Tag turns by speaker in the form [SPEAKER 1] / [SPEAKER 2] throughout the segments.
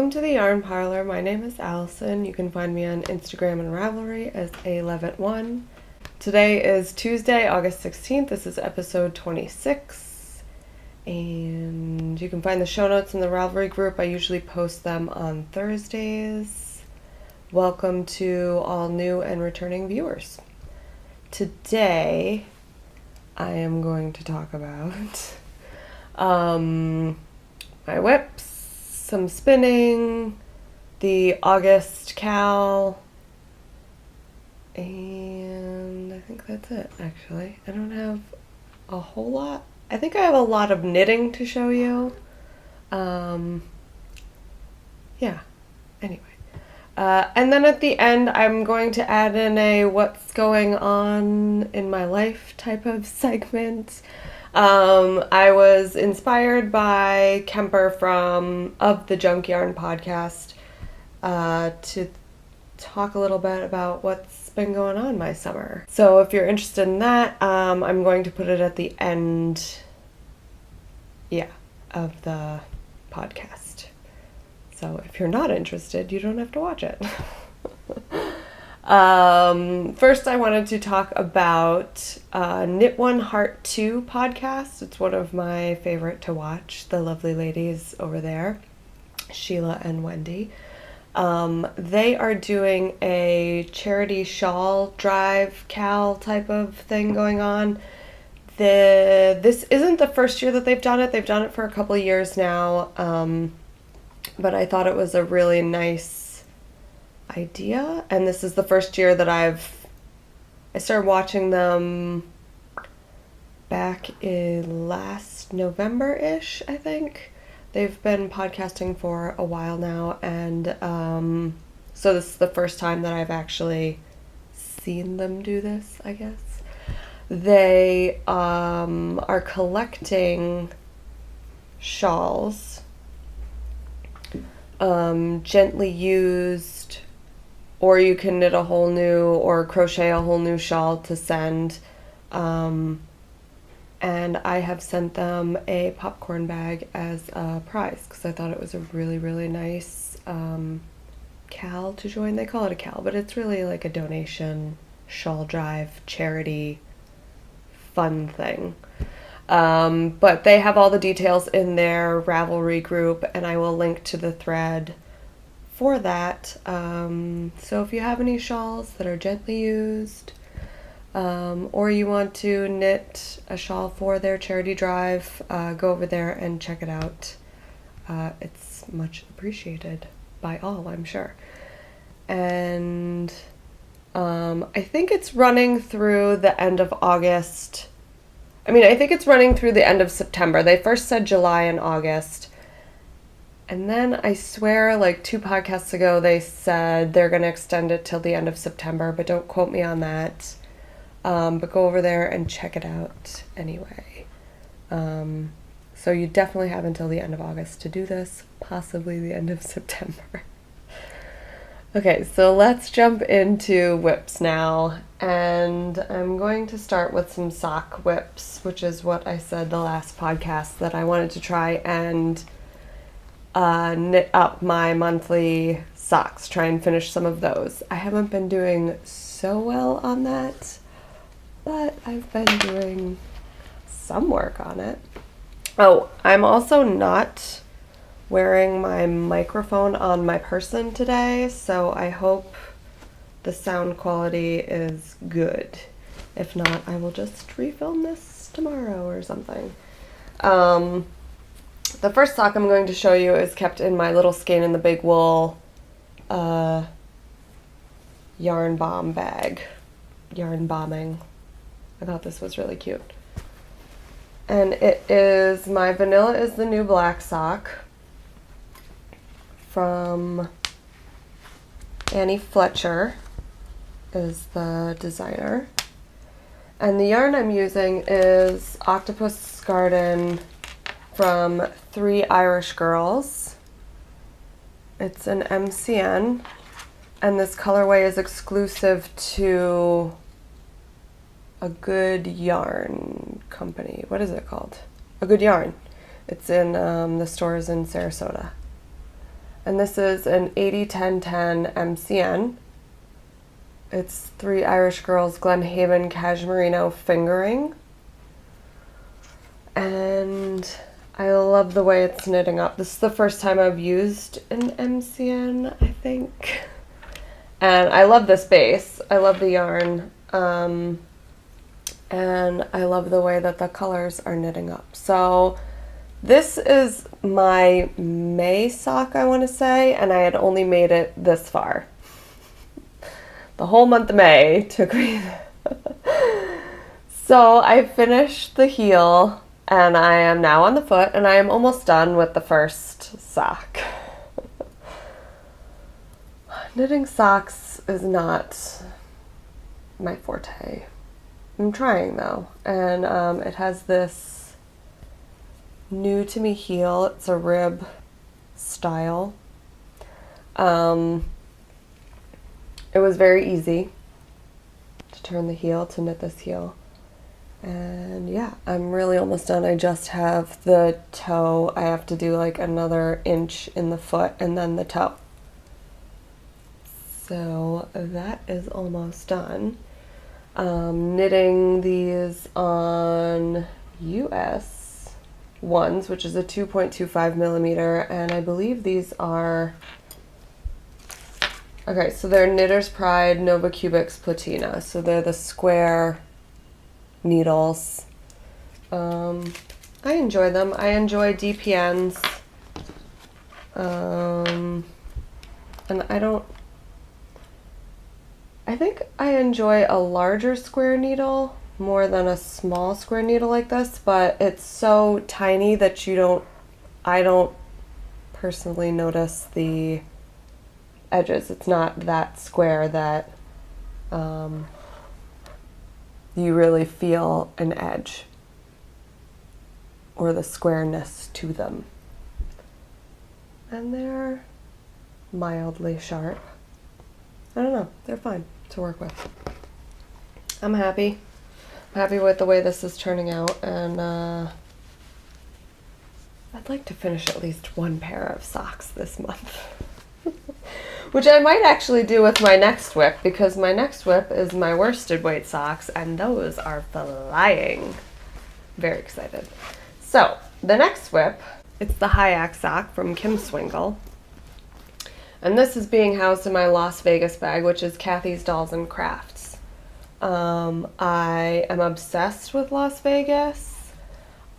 [SPEAKER 1] Welcome to the Yarn Parlor. My name is Allison. You can find me on Instagram and Ravelry as alev1. Today is Tuesday, August 16th. This is episode 26. And you can find the show notes in the Ravelry group. I usually post them on Thursdays. Welcome to all new and returning viewers. Today, I am going to talk about my whips, some spinning, the August KAL, and I think that's it, actually. I don't have a whole lot. I think I have a lot of knitting to show you. Yeah, anyway. And then at the end, I'm going to add in a what's going on in my life type of segment. I was inspired by Kemper of the Junk Yarn podcast to talk a little bit about what's been going on my summer. So if you're interested in that, I'm going to put it at the end, of the podcast. So if you're not interested, you don't have to watch it. First, I wanted to talk about Knit One Heart 2 podcast. It's one of my favorite to watch. The lovely ladies over there, Sheila and Wendy. They are doing a Charity Shawl drive KAL type of thing going on. This isn't the first year that they've done it. They've done it for a couple of years now. But I thought it was a really nice idea, and this is the first year that I started watching them back in last November-ish, I think. They've been podcasting for a while now, and so this is the first time that I've actually seen them do this, I guess. They are collecting shawls, gently used, or you can knit a whole new or crochet a whole new shawl to send. And I have sent them a popcorn bag as a prize because I thought it was a really, really nice KAL to join. They call it a KAL, but it's really like a donation, shawl drive, charity, fun thing. But they have all the details in their Ravelry group, and I will link to the thread for that. So if you have any shawls that are gently used, or you want to knit a shawl for their charity drive, go over there and check it out. It's much appreciated by all, I'm sure. And I think it's running through the end of August. I think it's running through the end of September. They first said July and August. And then I swear, like 2 podcasts ago, they said they're going to extend it till the end of September, but don't quote me on that. But go over there and check it out anyway. So you definitely have until the end of August to do this, possibly the end of September. Okay, so let's jump into whips now. And I'm going to start with some sock whips, which is what I said the last podcast that I wanted to try and knit up my monthly socks, try and finish some of those. I haven't been doing so well on that, but I've been doing some work on it. Oh, I'm also not wearing my microphone on my person today, so I hope the sound quality is good. If not, I will just refilm this tomorrow or something. The first sock I'm going to show you is kept in my little Skein in the Big Wool yarn bomb bag. Yarn bombing. I thought this was really cute. And it is my Vanilla is the New Black sock from Annie Fletcher is the designer. And the yarn I'm using is Octopus Garden from 3 Irish Girls. It's an MCN, and this colorway is exclusive to a Good Yarn company. What is it called? A Good Yarn. It's in the stores in Sarasota. And this is an 80-10-10 MCN. It's 3 Irish Girls Glenhaven Cashmerino fingering. And I love the way it's knitting up. This is the first time I've used an MCN, I think. And I love this base. I love the yarn. And I love the way that the colors are knitting up. So this is my May sock, I want to say, and I had only made it this far. The whole month of May took me. So I finished the heel, and I am now on the foot, and I am almost done with the first sock. Knitting socks is not my forte. I'm trying though, and it has this new to me heel. It's a rib style. It was very easy to turn the heel, to knit this heel. And yeah, I'm really almost done. I just have the toe. I have to do like another inch in the foot and then the toe. So that is almost done. Knitting these on US ones, which is a 2.25 millimeter, and I believe these are, okay, so they're Knitter's Pride Nova Cubics Platina, so they're the square needles. I enjoy them. I enjoy DPNs, and I think I enjoy a larger square needle more than a small square needle like this, but it's so tiny that I don't personally notice the edges. It's not that square that you really feel an edge or the squareness to them. And they're mildly sharp. I don't know, they're fine to work with. I'm happy. I'm happy with the way this is turning out, and I'd like to finish at least one pair of socks this month. Which I might actually do with my next whip, because my next whip is my worsted weight socks, and those are flying. Very excited. So, the next whip, it's the Hayek sock from Kim Swingle. And this is being housed in my Las Vegas bag, which is Kathy's Dolls and Crafts. I am obsessed with Las Vegas.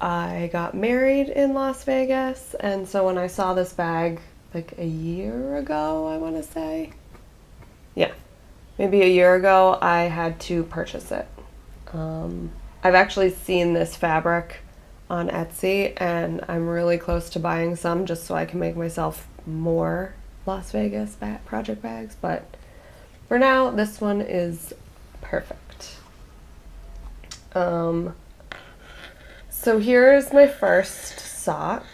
[SPEAKER 1] I got married in Las Vegas, and so when I saw this bag like a year ago, I want to say. Yeah, maybe a year ago, I had to purchase it. I've actually seen this fabric on Etsy, and I'm really close to buying some just so I can make myself more Las Vegas project bags, but for now this one is perfect. So here's my first sock,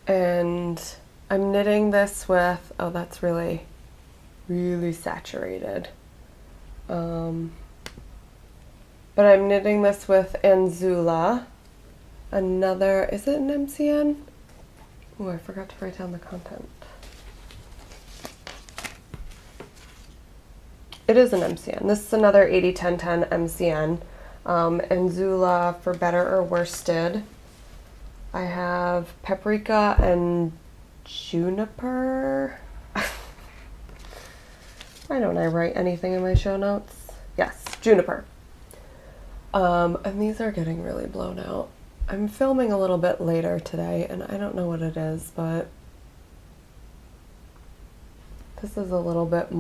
[SPEAKER 1] and I'm knitting this with, oh, that's really saturated, but I'm knitting this with Anzula. Another, is it an MCN? Oh, I forgot to write down the content. It is an MCN. This is another 80-10-10 MCN. Anzula for better or worsted. I have paprika and juniper. Why don't I write anything in my show notes? Yes, juniper. And these are getting really blown out. I'm filming a little bit later today, and I don't know what it is, but this is a little bit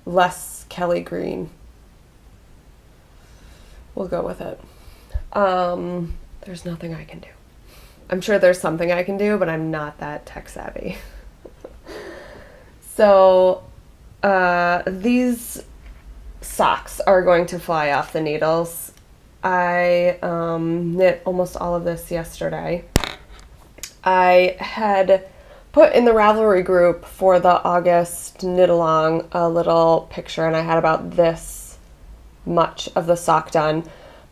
[SPEAKER 1] less Kelly green. We'll go with it. There's nothing I can do. I'm sure there's something I can do, but I'm not that tech savvy. So these socks are going to fly off the needles. I knit almost all of this yesterday. I had put in the Ravelry group for the August knit along a little picture, and I had about this much of the sock done.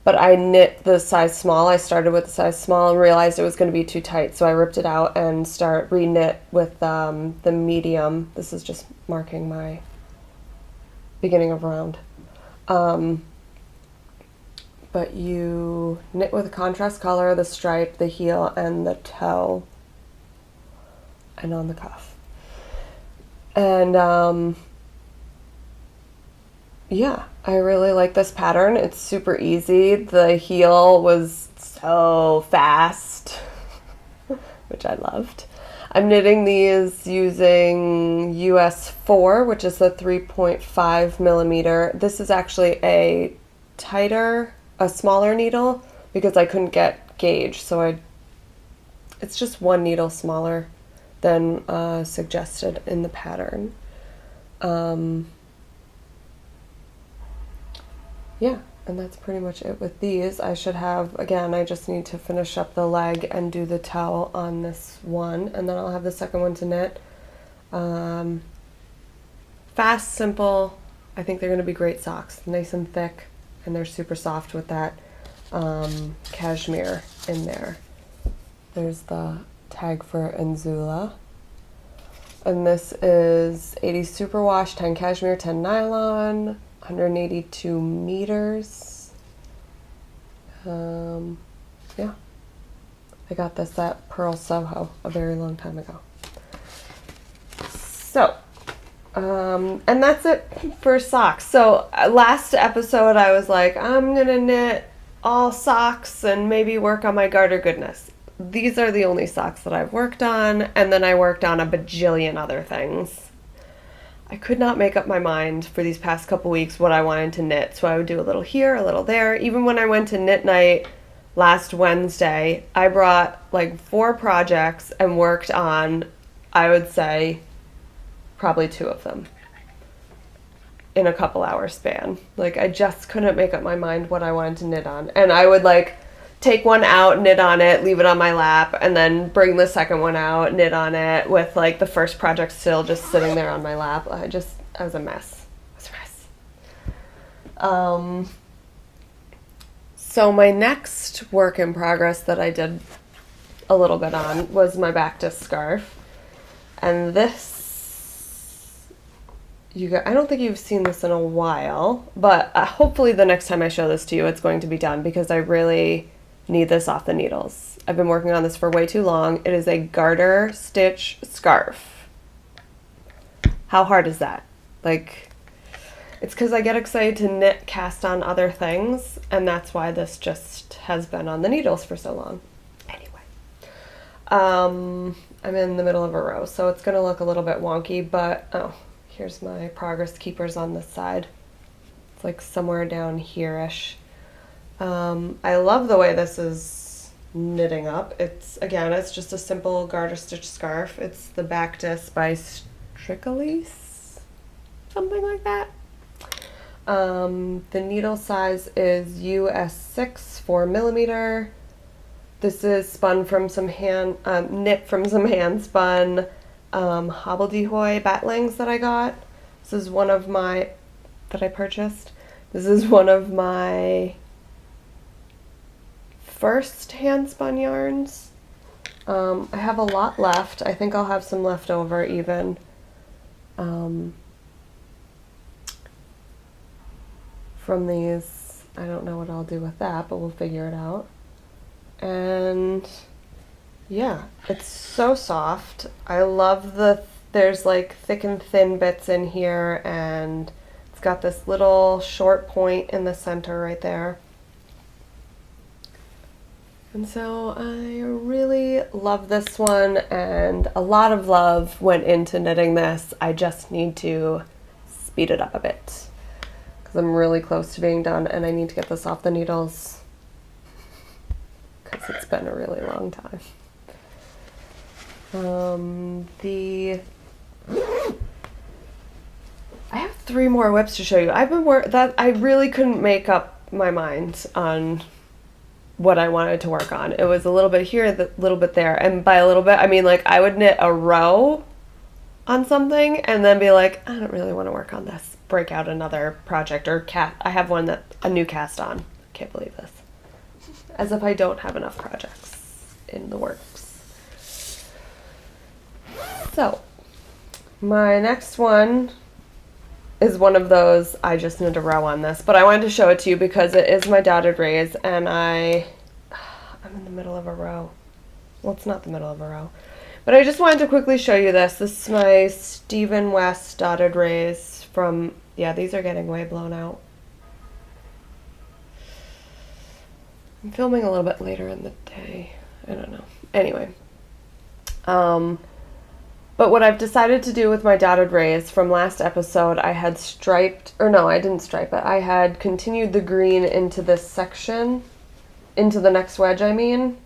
[SPEAKER 1] but I knit the size small. I started with the size small and realized it was going to be too tight, so I ripped it out and re-knit with the medium. This is just marking my beginning of round. But you knit with a contrast color, the stripe, the heel, and the toe, and on the cuff. And yeah, I really like this pattern. It's super easy. The heel was so fast, which I loved. I'm knitting these using US 4, which is the 3.5 millimeter. This is actually a smaller needle because I couldn't get gauge, so it's just one needle smaller than suggested in the pattern. Yeah, and that's pretty much it with these. I should have, again, I just need to finish up the leg and do the toe on this one, and then I'll have the second one to knit. Fast, simple. I think they're going to be great socks. Nice and thick, and they're super soft with that cashmere in there. There's the tag for Enzula. And this is 80 superwash, 10 cashmere, 10 nylon, 182 meters. Yeah. I got this at Pearl Soho a very long time ago. So, and that's it for socks. So last episode I was like, I'm gonna knit all socks and maybe work on my garter goodness. These are the only socks that I've worked on, and then I worked on a bajillion other things. I could not make up my mind for these past couple weeks what I wanted to knit, so I would do a little here, a little there. Even when I went to knit night last Wednesday, I brought like 4 projects and worked on, I would say, probably 2 of them in a couple hour span. Like, I just couldn't make up my mind what I wanted to knit on. And I would like take one out, knit on it, leave it on my lap, and then bring the second one out, knit on it, with like the first project still just sitting there on my lap. I was a mess. I was a mess. So my next work in progress that I did a little bit on was my Bactus scarf. And this, I don't think you've seen this in a while, but hopefully the next time I show this to you, it's going to be done, because I really need this off the needles. I've been working on this for way too long. It is a garter stitch scarf. How hard is that? Like, it's because I get excited to knit cast on other things, and that's why this just has been on the needles for so long. Anyway, I'm in the middle of a row, so it's going to look a little bit wonky, but here's my progress keepers on this side. It's like somewhere down here-ish. I love the way this is knitting up. It's just a simple garter stitch scarf. It's the Bactus by Strickley's, something like that. The needle size is US 6, 4 millimeter. This is spun from some knit from some hand spun hobbledehoy batlings that I got. This is one of my, that I purchased. This is one of my first hand spun yarns. I have a lot left. I think I'll have some left over even. From these, I don't know what I'll do with that, but we'll figure it out. And yeah, it's so soft. I love there's like thick and thin bits in here, and it's got this little short point in the center right there. And so I really love this one, and a lot of love went into knitting this. I just need to speed it up a bit because I'm really close to being done, and I need to get this off the needles because it's been a really long time. I have 3 more whips to show you. I really couldn't make up my mind on what I wanted to work on. It was a little bit here, a little bit there, and by a little bit I mean like I would knit a row on something and then be like, I don't really want to work on this. Break out another project, or I have one a new cast on, Can't believe this. As if I don't have enough projects in the works. So, my next one is one of those, I just need a row on this, but I wanted to show it to you because it is my dotted rays, and I'm in the middle of a row. Well, it's not the middle of a row. But I just wanted to quickly show you this. This is my Stephen West dotted rays from, yeah, these are getting way blown out. I'm filming a little bit later in the day. I don't know. Anyway. But what I've decided to do with my dotted rays from last episode, I had striped, or no, I didn't stripe it. I had continued the green into this section, into the next wedge, I mean.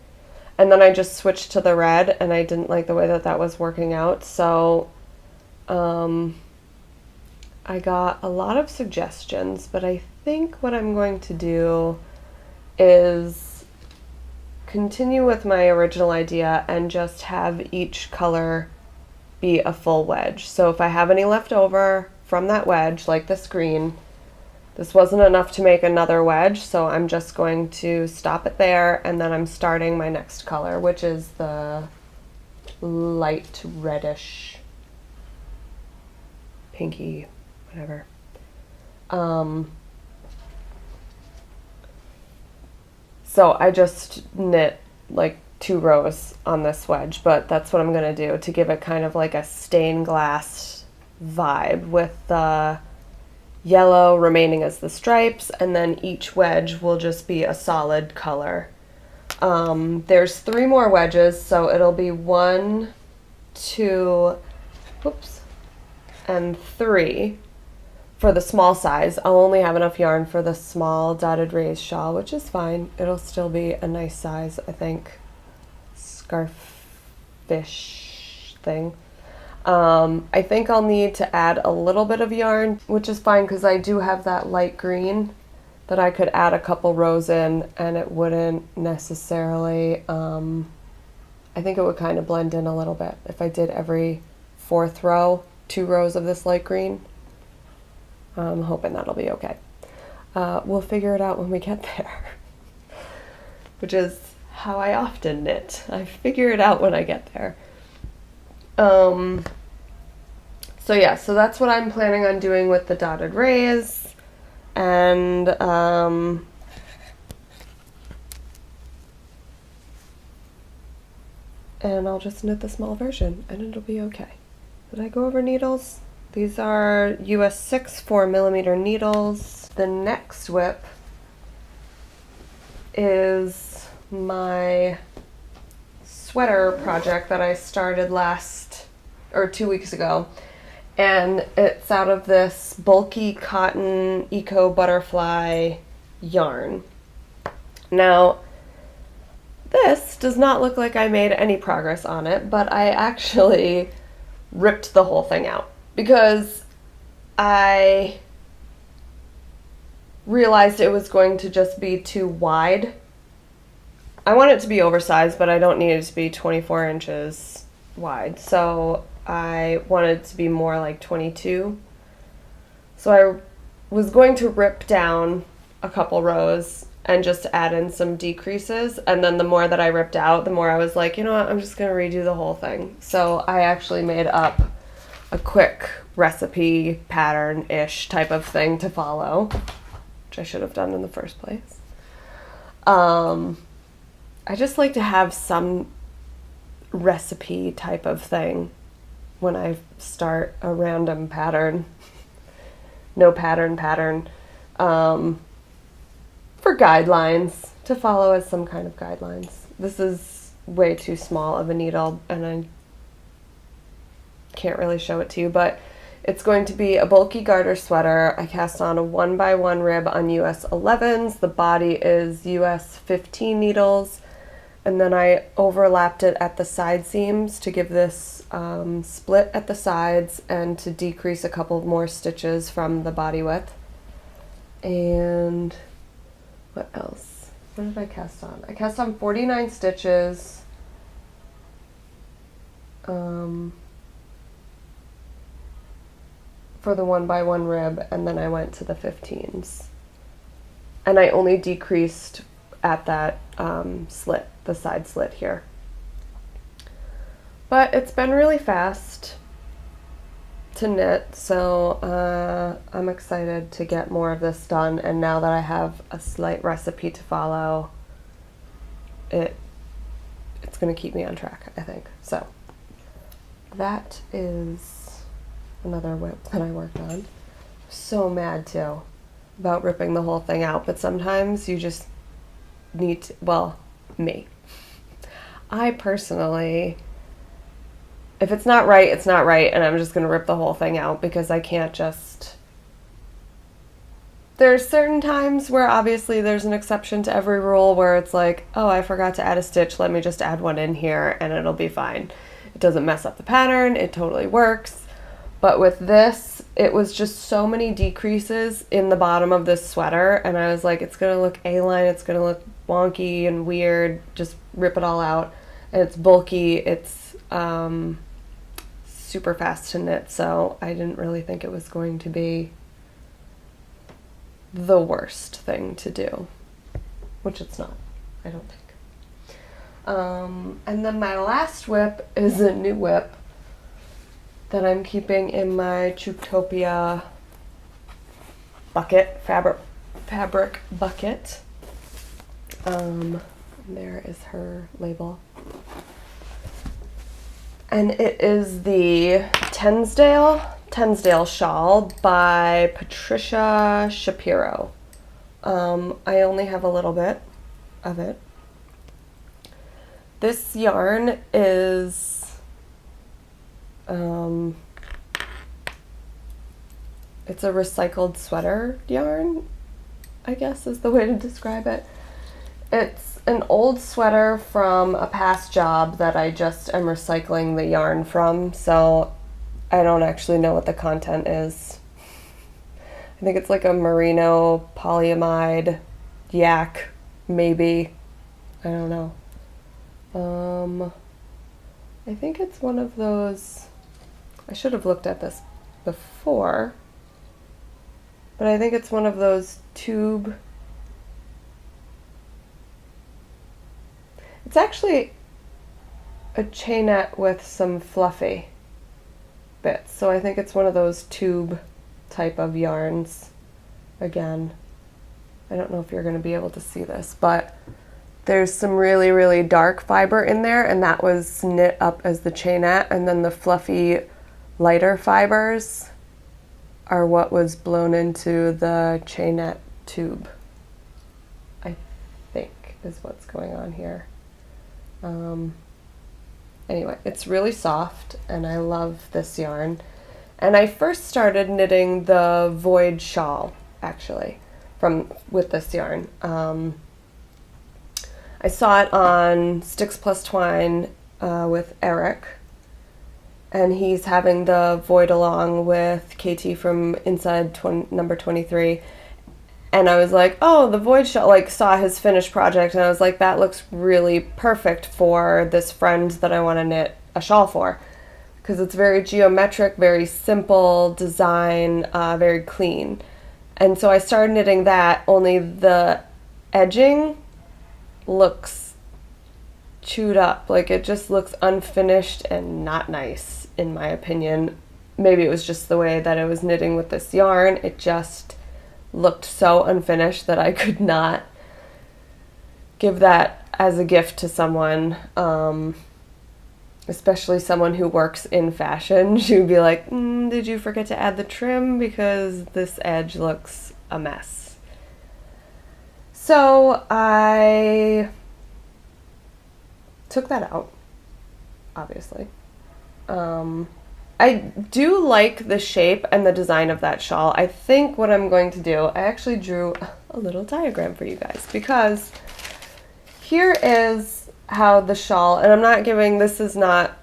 [SPEAKER 1] And then I just switched to the red, and I didn't like the way that that was working out. So I got a lot of suggestions, but I think what I'm going to do is continue with my original idea and just have each color be a full wedge. So if I have any left over from that wedge, like this green, this wasn't enough to make another wedge, so I'm just going to stop it there, and then I'm starting my next color, which is the light reddish, pinky, whatever. So I just knit like 2 rows on this wedge, but that's what I'm going to do to give it kind of like a stained glass vibe, with the yellow remaining as the stripes, and then each wedge will just be a solid color. There's 3 more wedges, so it'll be 1, 2, whoops, and 3 for the small size. I'll only have enough yarn for the small dotted rays shawl, which is fine. It'll still be a nice size, I think. Scarf-ish thing. I think I'll need to add a little bit of yarn, which is fine because I do have that light green that I could add a couple rows in, and it wouldn't necessarily, I think it would kind of blend in a little bit if I did every 4th row, 2 rows of this light green. I'm hoping that'll be okay. We'll figure it out when we get there, which is how I often knit. I figure it out when I get there. So yeah, so that's what I'm planning on doing with the dotted rays, and I'll just knit the small version, and it'll be okay. Did I go over needles? These are US 6 4mm needles. The next whip is my sweater project that I started 2 weeks ago, and it's out of this bulky cotton eco butterfly yarn. Now, this does not look like I made any progress on it, but I actually ripped the whole thing out because I realized it was going to just be too wide. I want it to be oversized, but I don't need it to be 24 inches wide. So I wanted it to be more like 22. So I was going to rip down a couple rows and just add in some decreases. And then the more that I ripped out, the more I was like, you know what, I'm just going to redo the whole thing. So I actually made up a quick recipe pattern-ish type of thing to follow, which I should have done in the first place. I just like to have some recipe type of thing when I start a random pattern. No pattern. For guidelines, to follow as some kind of guidelines. This is way too small of a needle, and I can't really show it to you, but it's going to be a bulky garter sweater. I cast on a 1x1 rib on US 11s. The body is US 15 needles. And then I overlapped it at the side seams to give this split at the sides and to decrease a couple more stitches from the body width. And what else? What did I cast on? I cast on 49 stitches. For the 1x1 rib, and then I went to the 15s. and I only decreased at that slit, the side slit here. But it's been really fast to knit, so I'm excited to get more of this done, and now that I have a slight recipe to follow, it's going to keep me on track, I think. So that is another whip that I worked on. So mad too about ripping the whole thing out, but sometimes you just need to, well, me. I personally, if it's not right, it's not right, and I'm just going to rip the whole thing out because I can't just... There's certain times where obviously there's an exception to every rule where it's like, oh, I forgot to add a stitch, let me just add one in here and it'll be fine. It doesn't mess up the pattern, it totally works. But with this, it was just so many decreases in the bottom of this sweater, and I was like, it's going to look A-line, it's going to look wonky and weird, just rip it all out. And it's bulky, it's super fast to knit, so I didn't really think it was going to be the worst thing to do, which it's not, I don't think. And then my last whip is a new whip that I'm keeping in my Chutopia bucket, fabric bucket. There is her label. And it is the Tensdale Shawl by Patricia Shapiro. I only have a little bit of it. This yarn is it's a recycled sweater yarn, I guess is the way to describe it. It's an old sweater from a past job that I just am recycling the yarn from, so I don't actually know what the content is. I think it's like a merino polyamide yak, maybe. I don't know. I think it's one of those, I should have looked at this before, but I think it's one of those tube, it's actually a chainette with some fluffy bits, so I think it's one of those tube type of yarns. Again, I don't know if you're going to be able to see this, but there's some really, really dark fiber in there, and that was knit up as the chainette, and then the fluffy, lighter fibers are what was blown into the chainette tube, I think is what's going on here. Anyway, it's really soft, and I love this yarn. And I first started knitting the Void Shawl, actually, with this yarn. I saw it on Sticks Plus Twine with Eric, and he's having the Void along with KT from Inside number 23. And I was like, oh, the Void Shawl, like saw his finished project, and I was like, that looks really perfect for this friend that I want to knit a shawl for. Because it's very geometric, very simple design, very clean. And so I started knitting that, only the edging looks chewed up. Like, it just looks unfinished and not nice, in my opinion. Maybe it was just the way that I was knitting with this yarn. It just looked so unfinished that I could not give that as a gift to someone, especially someone who works in fashion. She would be like, did you forget to add the trim? Because this edge looks a mess. So I took that out, obviously. I do like the shape and the design of that shawl. I think what I'm going to do, I actually drew a little diagram for you guys, because here is how the shawl, and I'm not giving, this is not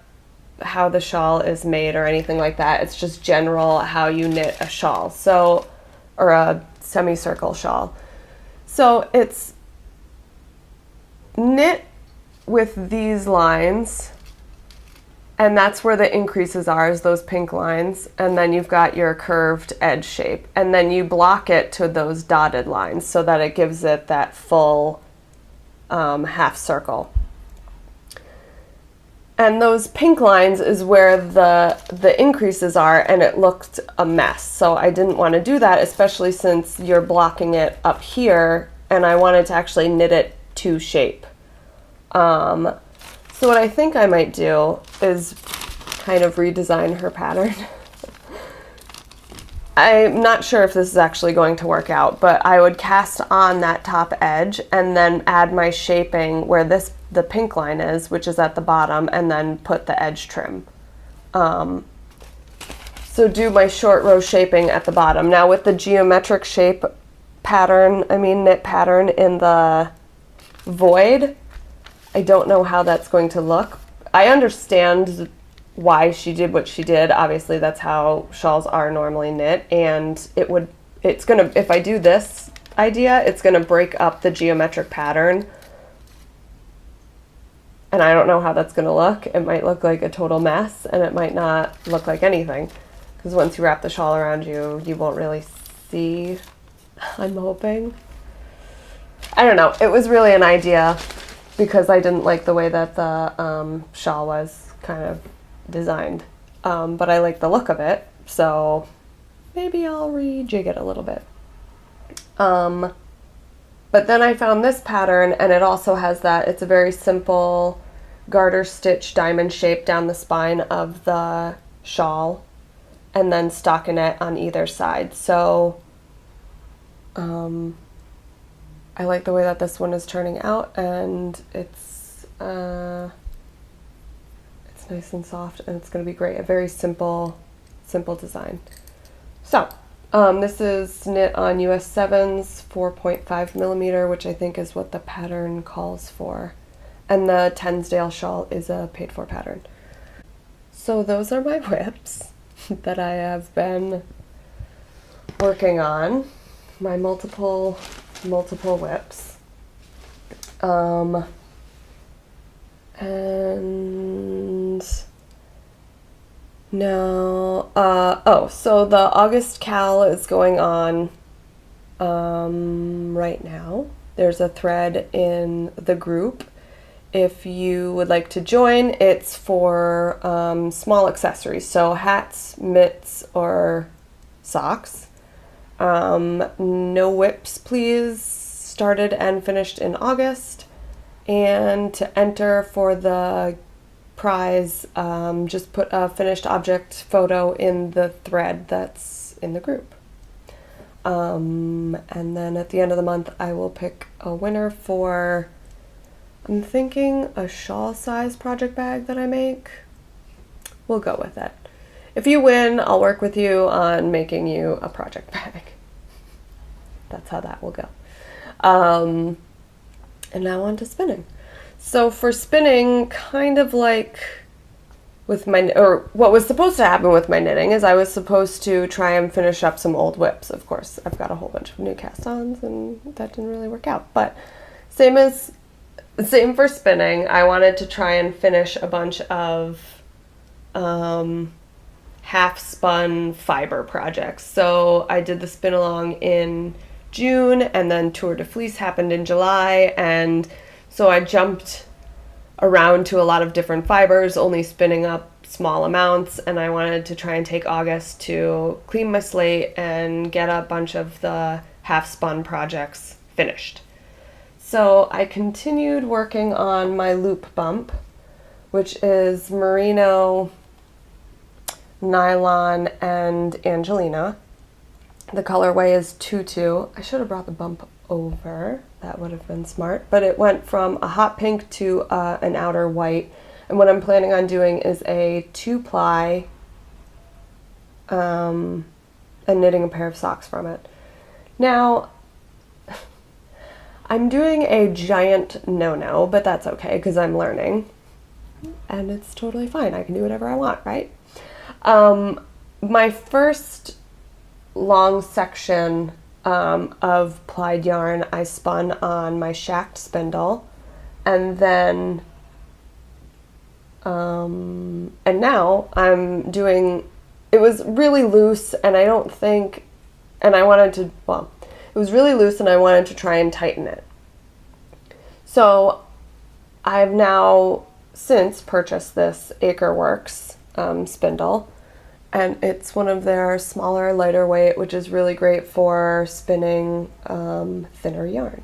[SPEAKER 1] how the shawl is made or anything like that. It's just general how you knit a shawl, so, or a semicircle shawl. So it's knit with these lines, And that's where the increases are, is those pink lines. And then you've got your curved edge shape. And then you block it to those dotted lines so that it gives it that full half circle. And those pink lines is where the increases are, and it looked a mess. So I didn't want to do that, especially since you're blocking it up here, and I wanted to actually knit it to shape. So what I think I might do is kind of redesign her pattern. I'm not sure if this is actually going to work out, but I would cast on that top edge and then add my shaping where the pink line is, which is at the bottom, and then put the edge trim. So do my short row shaping at the bottom. Now with the geometric shape pattern, knit pattern in the void, I don't know how that's going to look. I understand why she did what she did. Obviously that's how shawls are normally knit, and it's gonna, if I do this idea, it's gonna break up the geometric pattern, and I don't know how that's gonna look. It might look like a total mess, and it might not look like anything, because once you wrap the shawl around you, you won't really see. I'm hoping. I don't know. It was really an idea because I didn't like the way that the shawl was kind of designed, but I like the look of it, so maybe I'll rejig it a little bit. But then I found this pattern, and it also has that, it's a very simple garter stitch diamond shape down the spine of the shawl, and then stockinette on either side. So I like the way that this one is turning out, and it's nice and soft, and it's going to be great. A very simple design. So this is knit on US 7s, 4.5 millimeter, which I think is what the pattern calls for. And the Tensdale shawl is a paid for pattern. So those are my whips that I have been working on. My multiple whips. And now, so the August KAL is going on right now. There's a thread in the group. If you would like to join, it's for small accessories, so hats, mitts, or socks. No whips, please. Started and finished in August. And to enter for the prize, just put a finished object photo in the thread that's in the group. And then at the end of the month, I will pick a winner for, I'm thinking, a shawl size project bag that I make. We'll go with it. If you win, I'll work with you on making you a project bag. That's how that will go. And now on to spinning. So for spinning, kind of like with what was supposed to happen with my knitting is I was supposed to try and finish up some old whips. Of course, I've got a whole bunch of new cast-ons, and that didn't really work out. But same for spinning. I wanted to try and finish a bunch of half-spun fiber projects. So I did the spin along in June, and then Tour de Fleece happened in July, and so I jumped around to a lot of different fibers, only spinning up small amounts, and I wanted to try and take August to clean my slate and get a bunch of the half-spun projects finished. So I continued working on my loop bump, which is merino, nylon, and Angelina. The colorway is 2-2. I should have brought the bump over. That would have been smart. But it went from a hot pink to an outer white. And what I'm planning on doing is a 2-ply and knitting a pair of socks from it. Now, I'm doing a giant no-no, but that's okay because I'm learning. And it's totally fine. I can do whatever I want, right? My first long section of plied yarn I spun on my shacked spindle, and then And now I'm doing, it was really loose and I don't think, and I wanted to, well, it was really loose and I wanted to try and tighten it. So I've now since purchased this Acreworks spindle, and it's one of their smaller, lighter weight, which is really great for spinning thinner yarn.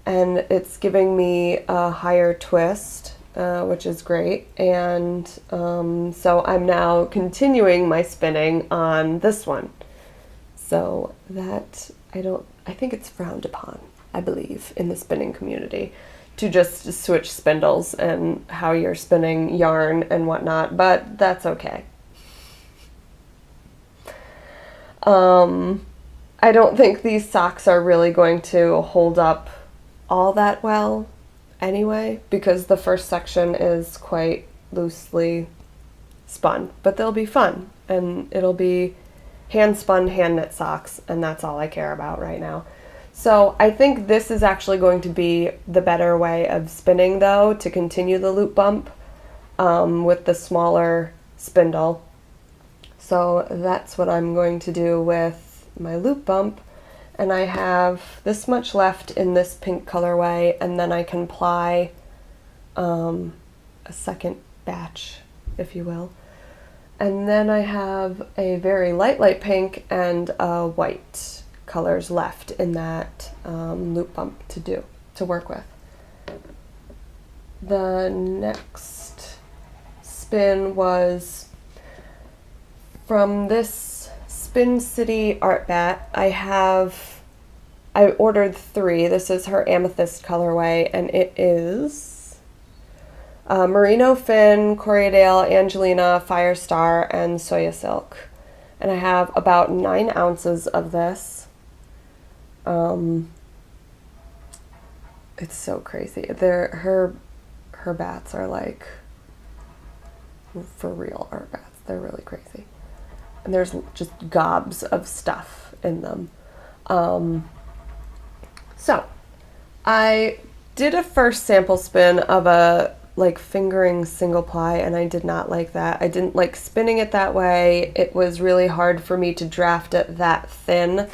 [SPEAKER 1] And it's giving me a higher twist, which is great. And so I'm now continuing my spinning on this one. So that, I think it's frowned upon, I believe, in the spinning community, to just switch spindles and how you're spinning yarn and whatnot, but that's okay. I don't think these socks are really going to hold up all that well anyway, because the first section is quite loosely spun, but they'll be fun, and it'll be hand spun, hand knit socks, and that's all I care about right now. So I think this is actually going to be the better way of spinning, though, to continue the loop bump with the smaller spindle. So that's what I'm going to do with my loop bump. And I have this much left in this pink colorway, and then I can ply a second batch, if you will. And then I have a very light pink and a white colors left in that loop bump to work with. The next spin was from this Spin City art bat. I ordered 3. This is her amethyst colorway, and it is Merino Fin, Corriedale, Angelina, Firestar, and Soya Silk. And I have about 9 ounces of this. It's so crazy. Her bats are like for real art bats. They're really crazy. And there's just gobs of stuff in them. So I did a first sample spin of a fingering single ply, and I did not like that. I didn't like spinning it that way. It was really hard for me to draft it that thin.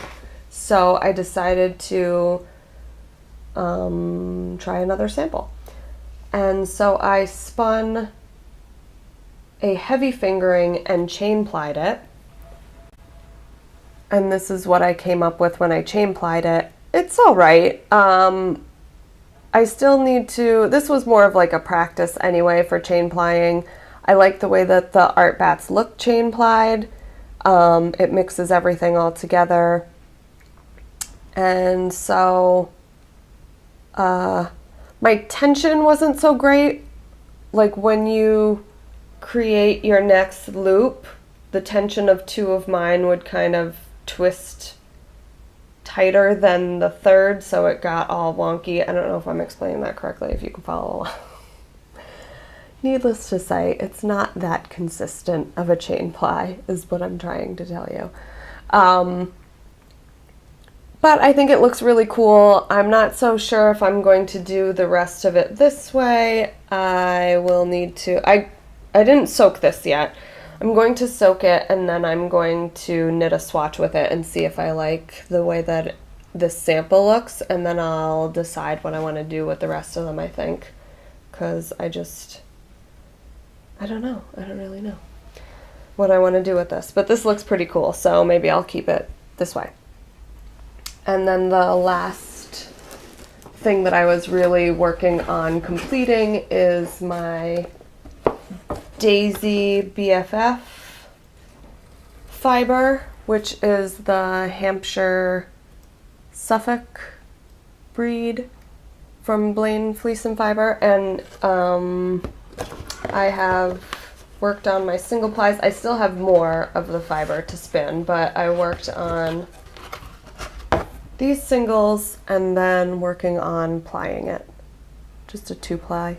[SPEAKER 1] So I decided to try another sample. And so I spun a heavy fingering and chain plied it. And this is what I came up with when I chain plied it. It's all right. I still need to, this was more of like a practice anyway for chain plying. I like the way that the art bats look chain plied. It mixes everything all together. And so my tension wasn't so great. Like when you create your next loop, the tension of 2 of mine would kind of twist tighter than the third, so it got all wonky. I don't know if I'm explaining that correctly, if you can follow along. Needless to say, it's not that consistent of a chain ply, is what I'm trying to tell you. But I think it looks really cool. I'm not so sure if I'm going to do the rest of it this way. I will need to, I didn't soak this yet. I'm going to soak it, and then I'm going to knit a swatch with it and see if I like the way that this sample looks, and then I'll decide what I want to do with the rest of them, I think. Because I don't know. I don't really know what I want to do with this. But this looks pretty cool, so maybe I'll keep it this way. And then the last thing that I was really working on completing is my Daisy BFF fiber, which is the Hampshire Suffolk breed from Blaine Fleece and Fiber. And I have worked on my single plies. I still have more of the fiber to spin, but I worked on these singles and then working on plying it. Just a 2-ply.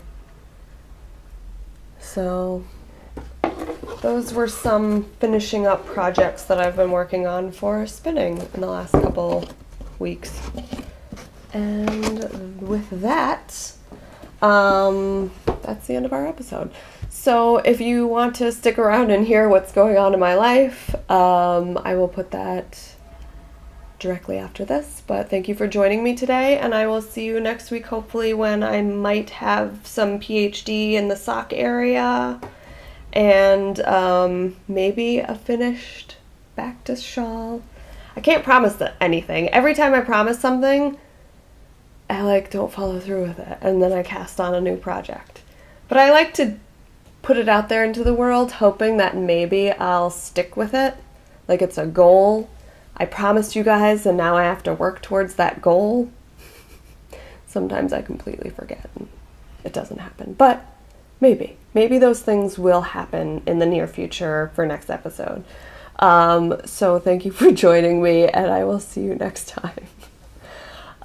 [SPEAKER 1] So those were some finishing up projects that I've been working on for spinning in the last couple weeks. And with that, that's the end of our episode. So if you want to stick around and hear what's going on in my life, I will put that directly after this. But thank you for joining me today, and I will see you next week, hopefully, when I might have some PhD in the sock area and maybe a finished back to shawl. I can't promise anything. Every time I promise something, I don't follow through with it, and then I cast on a new project. But I like to put it out there into the world, hoping that maybe I'll stick with it. Like it's a goal. I promised you guys, and now I have to work towards that goal. Sometimes I completely forget, and it doesn't happen. But maybe those things will happen in the near future for next episode. So thank you for joining me, and I will see you next time.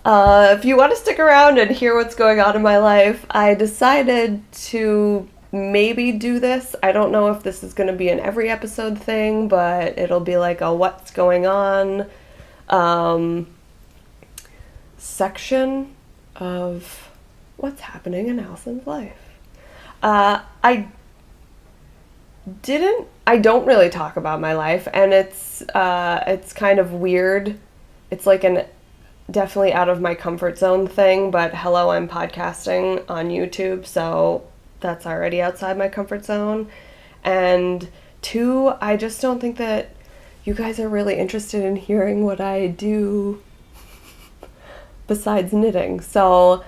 [SPEAKER 1] If you want to stick around and hear what's going on in my life, I decided to maybe do this. I don't know if this is going to be an every episode thing, but it'll be like a what's going on section of what's happening in Allison's life. I don't really talk about my life, and it's kind of weird. It's like definitely out of my comfort zone thing, but hello, I'm podcasting on YouTube, so that's already outside my comfort zone. And two, I just don't think that you guys are really interested in hearing what I do besides knitting. So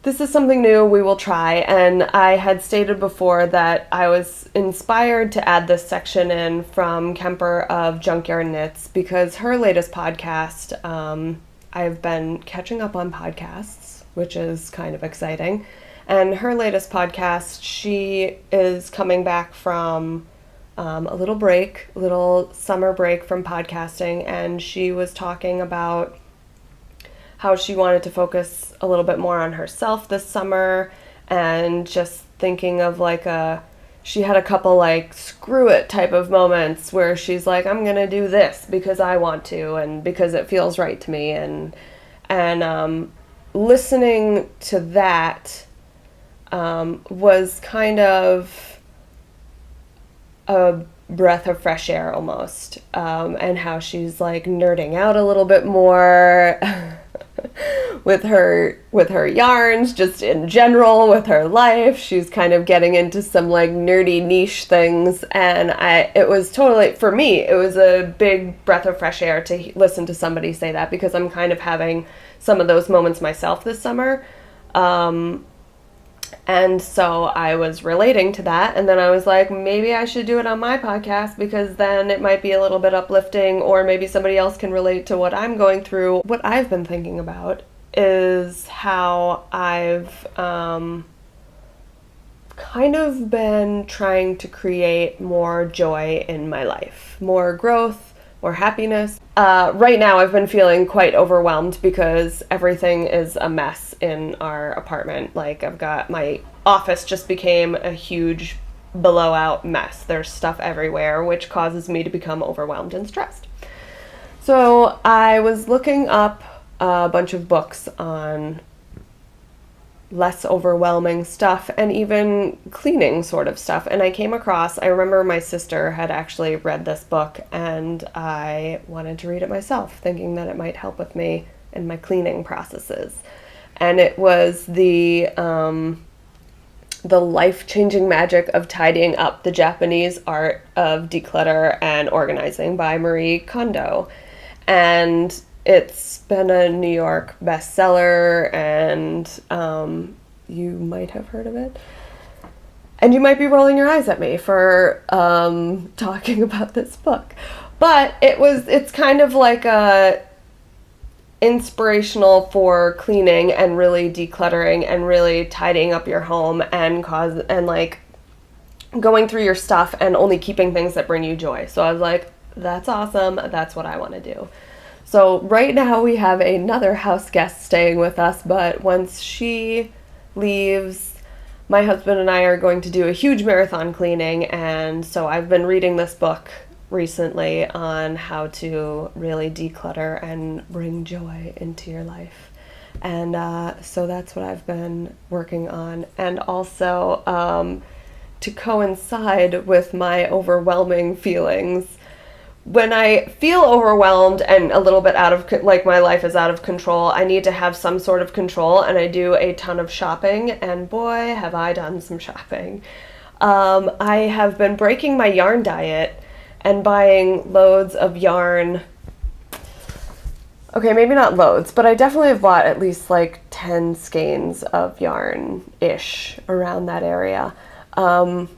[SPEAKER 1] this is something new we will try, and I had stated before that I was inspired to add this section in from Kemper of Junkyard Knits because her latest podcast, I've been catching up on podcasts, which is kind of exciting. And her latest podcast, she is coming back from a little summer break from podcasting, and she was talking about how she wanted to focus a little bit more on herself this summer, and just thinking of she had a couple screw it type of moments where she's like, I'm gonna do this because I want to and because it feels right to me, and listening to that was kind of a breath of fresh air almost, and how she's nerding out a little bit more with her yarns, just in general, with her life. She's kind of getting into some nerdy niche things, and it was totally, for me, it was a big breath of fresh air to listen to somebody say that, because I'm kind of having some of those moments myself this summer. And so I was relating to that, and then I was like, maybe I should do it on my podcast, because then it might be a little bit uplifting, or maybe somebody else can relate to what I'm going through. What I've been thinking about is how I've kind of been trying to create more joy in my life, more growth, more happiness. Right now I've been feeling quite overwhelmed because everything is a mess in our apartment. I've got, my office just became a huge blowout mess. There's stuff everywhere, which causes me to become overwhelmed and stressed. So I was looking up a bunch of books on less overwhelming stuff and even cleaning sort of stuff, and I remember my sister had actually read this book, and I wanted to read it myself, thinking that it might help with me in my cleaning processes. And it was the Life-Changing Magic of Tidying Up: The Japanese Art of Declutter and Organizing by Marie Kondo. And it's been a New York bestseller, and you might have heard of it. And you might be rolling your eyes at me for talking about this book. But it's kind of like a inspirational for cleaning and really decluttering and really tidying up your home and going through your stuff and only keeping things that bring you joy. So I was like, that's awesome. That's what I want to do. So right now we have another house guest staying with us, but once she leaves, my husband and I are going to do a huge marathon cleaning, and so I've been reading this book recently on how to really declutter and bring joy into your life. And so that's what I've been working on. And also to coincide with my overwhelming feelings. When I feel overwhelmed and a little bit out of, like, my life is out of control, I need to have some sort of control, and I do a ton of shopping, and boy, have I done some shopping. I have been breaking my yarn diet and buying loads of yarn. Okay, maybe not loads, but I definitely have bought at least like 10 skeins of yarn-ish around that area. And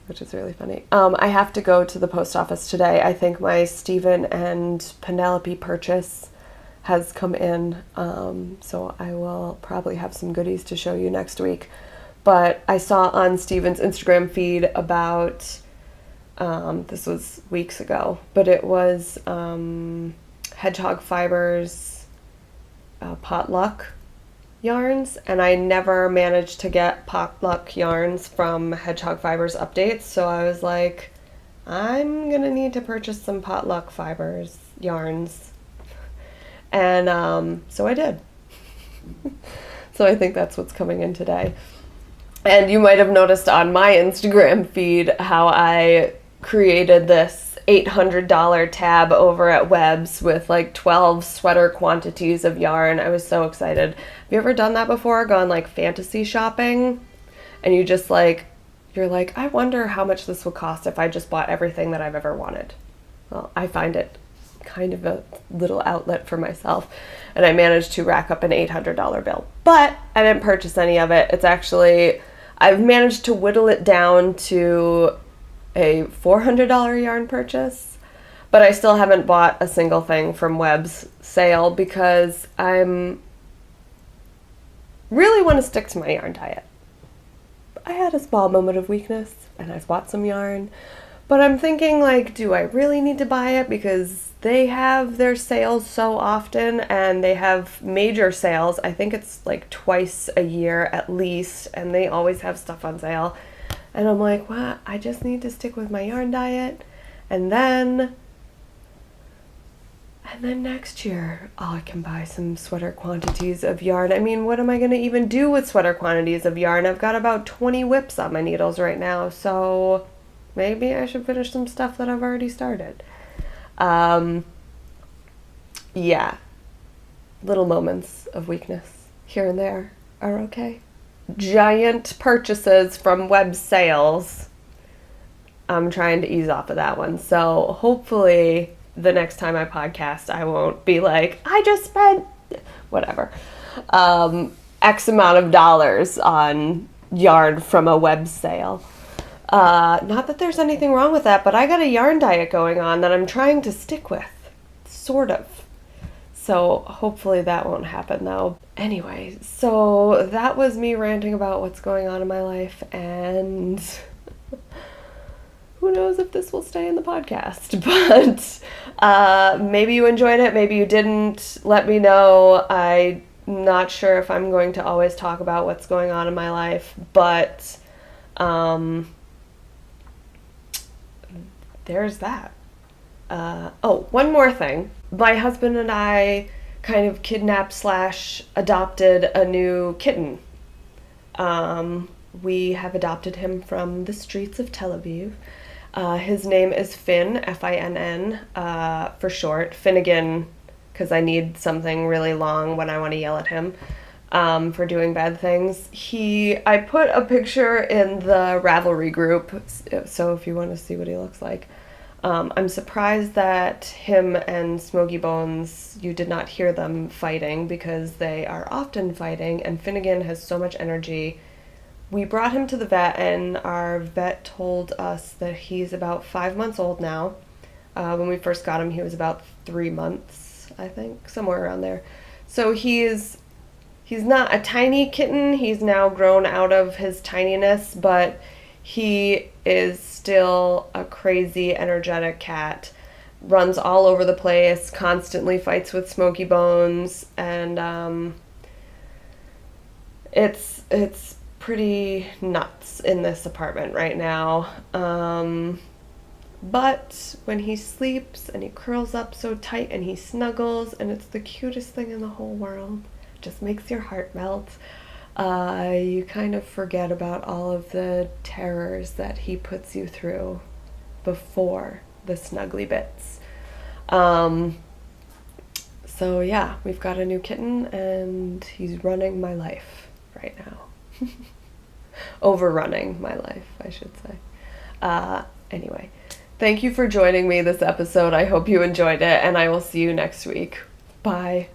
[SPEAKER 1] which is really funny. I have to go to the post office today. I think my Stephen and Penelope purchase has come in, so I will probably have some goodies to show you next week. But I saw on Stephen's Instagram feed about, this was weeks ago, but it was Hedgehog Fibers potluck yarns, and I never managed to get potluck yarns from Hedgehog Fibers updates, so I was like, I'm gonna need to purchase some potluck fibers yarns, and so I did. So I think that's what's coming in today. And you might have noticed on my Instagram feed how I created this $800 tab over at Webs with like 12 sweater quantities of yarn. I was so excited. Have you ever done that before? Gone like fantasy shopping? And you just like, you're like, I wonder how much this would cost if I just bought everything that I've ever wanted. Well, I find it kind of a little outlet for myself. And I managed to rack up an $800 bill. But I didn't purchase any of it. It's actually, I've managed to whittle it down to a $400 yarn purchase, but I still haven't bought a single thing from Web's sale because I'm really want to stick to my yarn diet. I had a small moment of weakness and I've bought some yarn, but I'm thinking like, do I really need to buy it? Because they have their sales so often and they have major sales. I think it's like twice a year at least, and they always have stuff on sale. And I'm like, what? I just need to stick with my yarn diet. And then next year, I can buy some sweater quantities of yarn. I mean, what am I going to even do with sweater quantities of yarn? I've got about 20 whips on my needles right now. So maybe I should finish some stuff that I've already started. Yeah. Little moments of weakness here and there are okay. Giant purchases from web sales. I'm trying to ease off of that one. So hopefully the next time I podcast, I won't be like, I just spent whatever, X amount of dollars on yarn from a web sale. Not that there's anything wrong with that, but I got a yarn diet going on that I'm trying to stick with, sort of. So hopefully that won't happen though. Anyway, so that was me ranting about what's going on in my life, and who knows if this will stay in the podcast, but maybe you enjoyed it, maybe you didn't. Let me know. I'm not sure if I'm going to always talk about what's going on in my life, but there's that. Oh, one more thing. My husband and I kind of kidnapped / adopted a new kitten. We have adopted him from the streets of Tel Aviv. His name is Finn, Finn, for short. Finnegan, because I need something really long when I want to yell at him for doing bad things. I put a picture in the Ravelry group, so if you want to see what he looks like. I'm surprised that him and Smokey Bones, you did not hear them fighting, because they are often fighting, and Finnegan has so much energy. We brought him to the vet, and our vet told us that he's about 5 months old now. When we first got him, he was about 3 months, I think, somewhere around there. So he's not a tiny kitten. He's now grown out of his tininess, but he is still a crazy, energetic cat. Runs all over the place, constantly fights with Smokey Bones, and it's pretty nuts in this apartment right now. But when he sleeps and he curls up so tight and he snuggles, and it's the cutest thing in the whole world. Just makes your heart melt. you kind of forget about all of the terrors that he puts you through before the snuggly bits. So yeah, we've got a new kitten and he's running my life right now. Overrunning my life, I should say. Anyway, thank you for joining me this episode. I hope you enjoyed it, and I will see you next week. Bye.